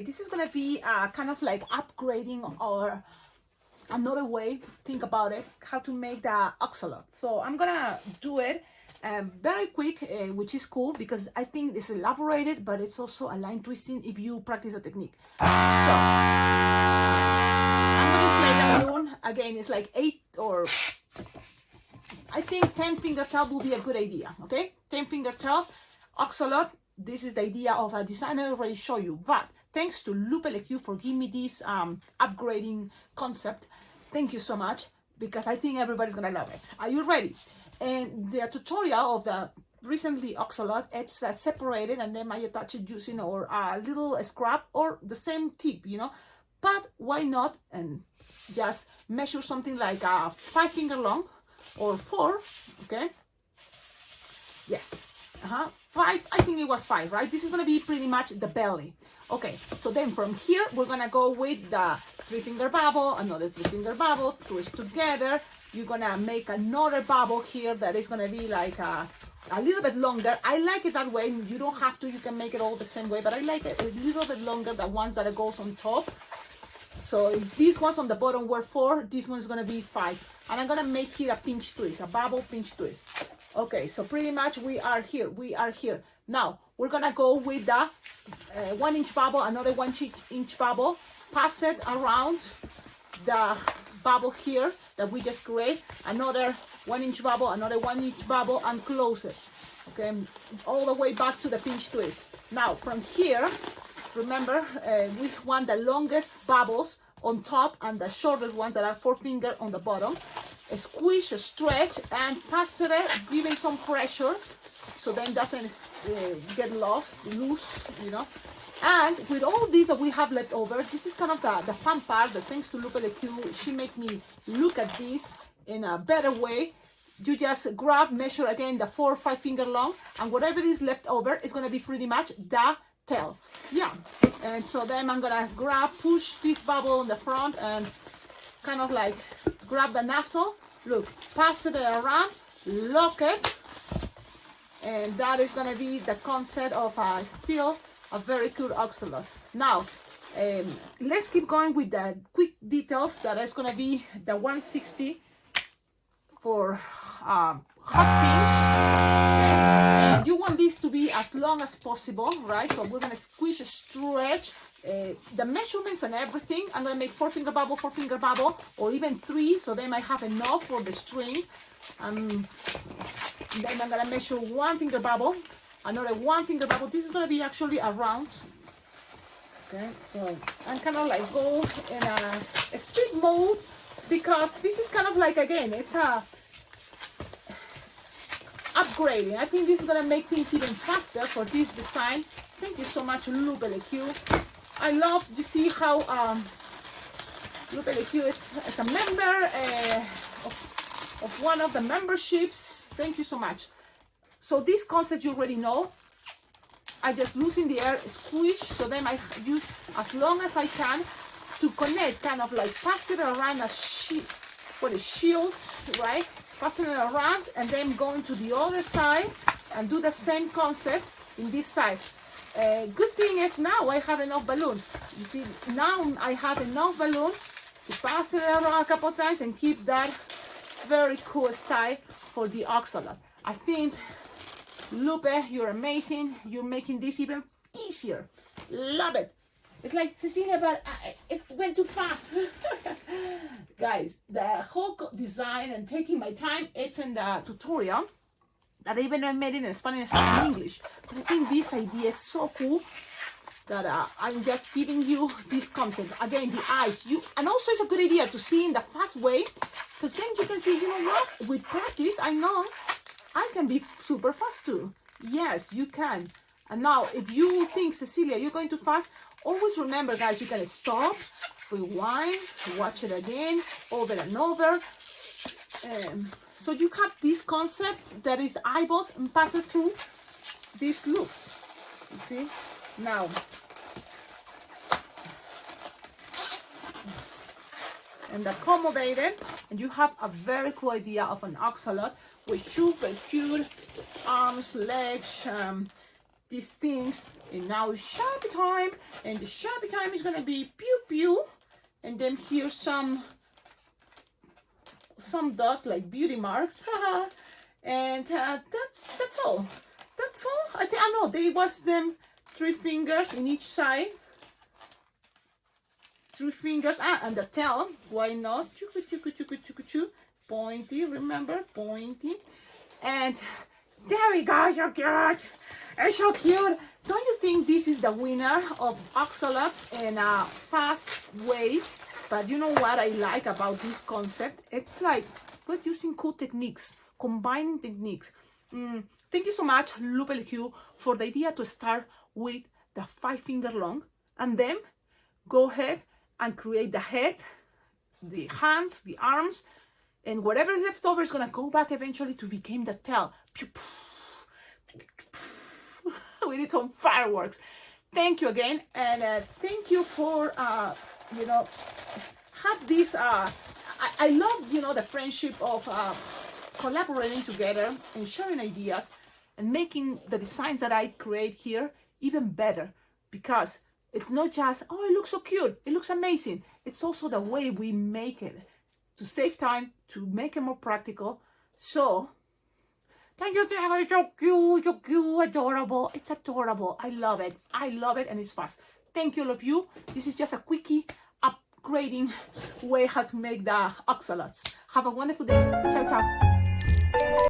this is gonna be kind of like upgrading or another way, think about it, how to make the axolotl. So I'm gonna do it very quick, which is cool because I think it's elaborated, but it's also a line twisting if you practice the technique. So I'm gonna play the balloon again. It's like 8 or I think 10 finger tail will be a good idea. Okay, 10 finger tail axolotl. This is the idea of a design I already showed you, but thanks to Lupe LQ for giving me this upgrading concept. Thank you so much, because I think everybody's gonna love it. Are you ready? And the tutorial of the recently axolotl, it's separated, and then I attach it using or a little scrap or the same tip, you know. But why not and just measure something like 5 finger long or 4, okay? Yes. 5, I think it was 5, right? This is gonna be pretty much the belly. Okay, so then from here, we're gonna go with the 3 finger bubble, another 3 finger bubble, twist together. You're gonna make another bubble here that is gonna be like a little bit longer. I like it that way. You don't have to, you can make it all the same way, but I like it a little bit longer, the ones that goes on top. So if these ones on the bottom were 4, this one's gonna be 5. And I'm gonna make here a pinch twist, a bubble pinch twist. Okay, so pretty much we are here. Now, we're gonna go with the 1 inch bubble, another 1 inch bubble, pass it around the bubble here that we just create, another 1 inch bubble, another 1 inch bubble, and close it. Okay, all the way back to the pinch twist. Now, from here, remember, we want the longest bubbles on top and the shortest ones that are 4 finger on the bottom. Squish, stretch, and pass it, giving some pressure so then doesn't get loose, you know. And with all these that we have left over, this is kind of the fun part, that thanks to Lupe LQ, she made me look at this in a better way. You just grab, measure again the 4 or 5 finger long, and whatever is left over is going to be pretty much the tail. Yeah, and so then I'm gonna push this bubble in the front and kind of like grab the nozzle, look, pass it around, lock it, and that is gonna be the concept of still a very cool axolotl. Now, let's keep going with the quick details. That is gonna be the 160 for hot pins. And you want this to be as long as possible, right? So we're gonna squish, stretch the measurements and everything. I'm gonna make 4 finger bubble, 4 finger bubble, or even 3, so they might have enough for the string. Then I'm gonna measure 1 finger bubble, another 1 finger bubble. This is gonna be actually a round. Okay, so I'm kind of like go in a speed mode, because this is kind of like, again, it's a upgrading. I think this is gonna make things even faster for this design. Thank you so much, Lupe LQ. I love, you see how Lupe LQ is a member of one of the memberships. Thank you so much. So this concept you already know. I just loosen the air, squish, so then I use as long as I can to connect, kind of like pass it around a sheet for the shields, right? Passing it around, and then going to the other side and do the same concept in this side. Good thing is now I have enough balloon. You see, now I have enough balloon to pass it around a couple of times and keep that very cool style for the axolotl. I think, Lupe, you're amazing. You're making this even easier. Love it. It's like, Cecilia, but it went too fast. Guys, the whole design and taking my time, it's in the tutorial that even I made it in Spanish and English. But I think this idea is so cool that I'm just giving you this concept. Again, the eyes. And also it's a good idea to see in the fast way, because then you can see, you know what, with practice, I know I can be super fast too. Yes, you can. And now, if you think, Cecilia, you're going too fast, always remember, guys, you can stop, rewind, watch it again, over and over. So you have this concept that is eyeballs and pass it through these loops. You see? Now, and accommodated, and you have a very cool idea of an axolotl with super cute arms, legs, these things. And now Sharpie time, and the Sharpie time is gonna be pew pew, and then here's some dots like beauty marks. And that's all. That's all. I know they was them 3 fingers in each side. 3 fingers, and the tail, why not? Pointy, remember, pointy. And there we go, so cute. It's so cute. Don't you think this is the winner of Axolotls in a fast way? But you know what I like about this concept? It's like we're using cool techniques, combining techniques. Thank you so much, Lupe for the idea to start with the 5 finger long, and then go ahead and create the head, the hands, the arms, and whatever is left over is gonna go back eventually to become the tail. We need some fireworks. Thank you again, and thank you for have this. I love the friendship of collaborating together and sharing ideas and making the designs that I create here even better, because it's not just, oh, it looks so cute, it looks amazing. It's also the way we make it to save time, to make it more practical. So, thank you, it's so cute, adorable. It's adorable. I love it, and it's fast. Thank you, all of you. This is just a quickie upgrading way how to make the axolotls. Have a wonderful day. Ciao, ciao.